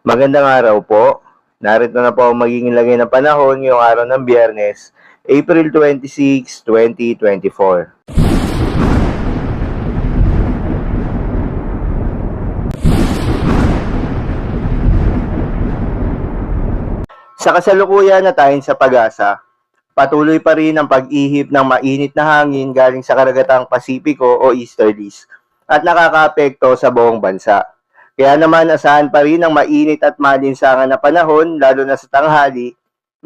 Magandang araw po. Narito na po ang magiging lagay ng panahon ngayong araw ng Biyernes, April 26, 2024. Sa kasalukuyan na tayo sa pag-asa, patuloy pa rin ang pag-ihip ng mainit na hangin galing sa karagatang Pasipiko o easterlies at nakakaapekto sa buong bansa. Kaya naman asahan pa rin ang mainit at malinsangan na panahon lalo na sa tanghali,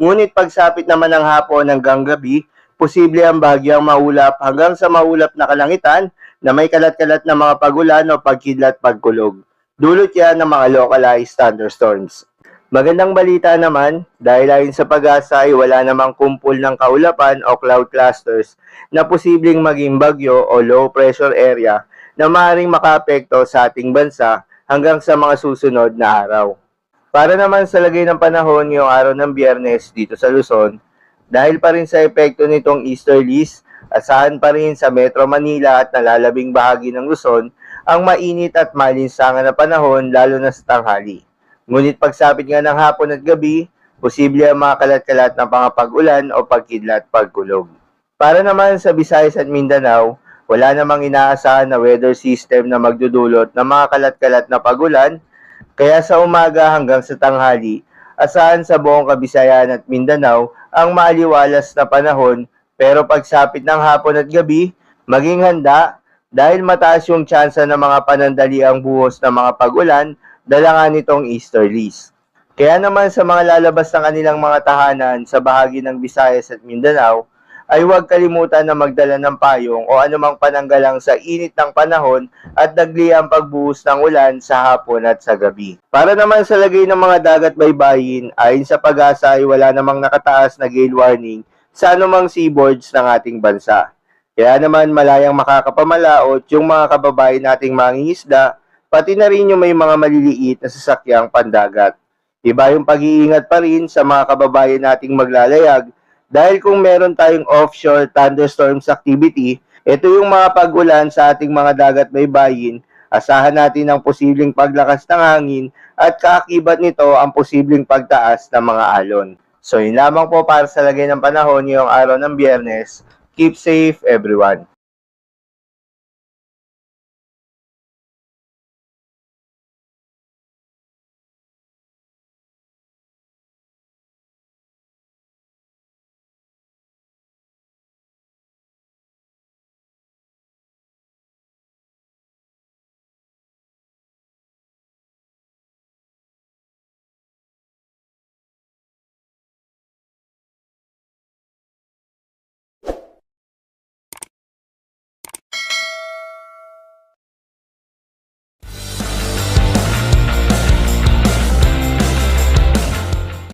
ngunit pagsapit naman ng hapon hanggang gabi, posible ang bagyang maulap hanggang sa maulap na kalangitan na may kalat-kalat na mga pagulan o pagkidlat pagkulog. Dulot yan ng mga localized thunderstorms. Magandang balita naman dahil ayon sa pag-asa ay wala namang kumpol ng kaulapan o cloud clusters na posibleng maging bagyo o low pressure area na maaaring makaapekto sa ating bansa hanggang sa mga susunod na araw. Para naman sa lagay ng panahon ngayong araw ng Biyernes dito sa Luzon, dahil pa rin sa epekto nitong easterlies, asahan pa rin sa Metro Manila at nalalabing bahagi ng Luzon ang mainit at malinsangan na panahon lalo na sa tanghali. Ngunit pagsapit nga ng hapon at gabi, posible ang mga kalat-kalat na pangapag-ulan o pagkidlat pagkulog. Para naman sa Visayas at Mindanao, wala namang inaasahan na weather system na magdudulot ng mga kalat-kalat na pagulan, kaya sa umaga hanggang sa tanghali, asahan sa buong Kabisayan at Mindanao ang maaliwalas na panahon, pero pagsapit ng hapon at gabi, maging handa dahil mataas yung tsansa ng mga panandaliang buhos ng mga pagulan dala nga nitong easterlies. Kaya naman sa mga lalabas ng kanilang mga tahanan sa bahagi ng Visayas at Mindanao, ay huwag kalimutan na magdala ng payong o anumang pananggalang sa init ng panahon at dagli ang pagbuhos ng ulan sa hapon at sa gabi. Para naman sa lagay ng mga dagat baybayin, ayon sa pag-asa ay wala namang nakataas na gale warning sa anumang seaboards ng ating bansa. Kaya naman malayang makakapamalaot yung mga kababayan nating mangingisda, pati na rin yung may mga maliliit na sasakyang pandagat. Iba yung pag-iingat pa rin sa mga kababayan nating maglalayag dahil kung meron tayong offshore thunderstorms activity, ito yung mga pag-ulan sa ating mga dagat baybayin, asahan natin ang posibleng paglakas ng hangin at kaakibat nito ang posibleng pagtaas ng mga alon. So yun lamang po para sa lagay ng panahon ngayong araw ng Biyernes. Keep safe everyone.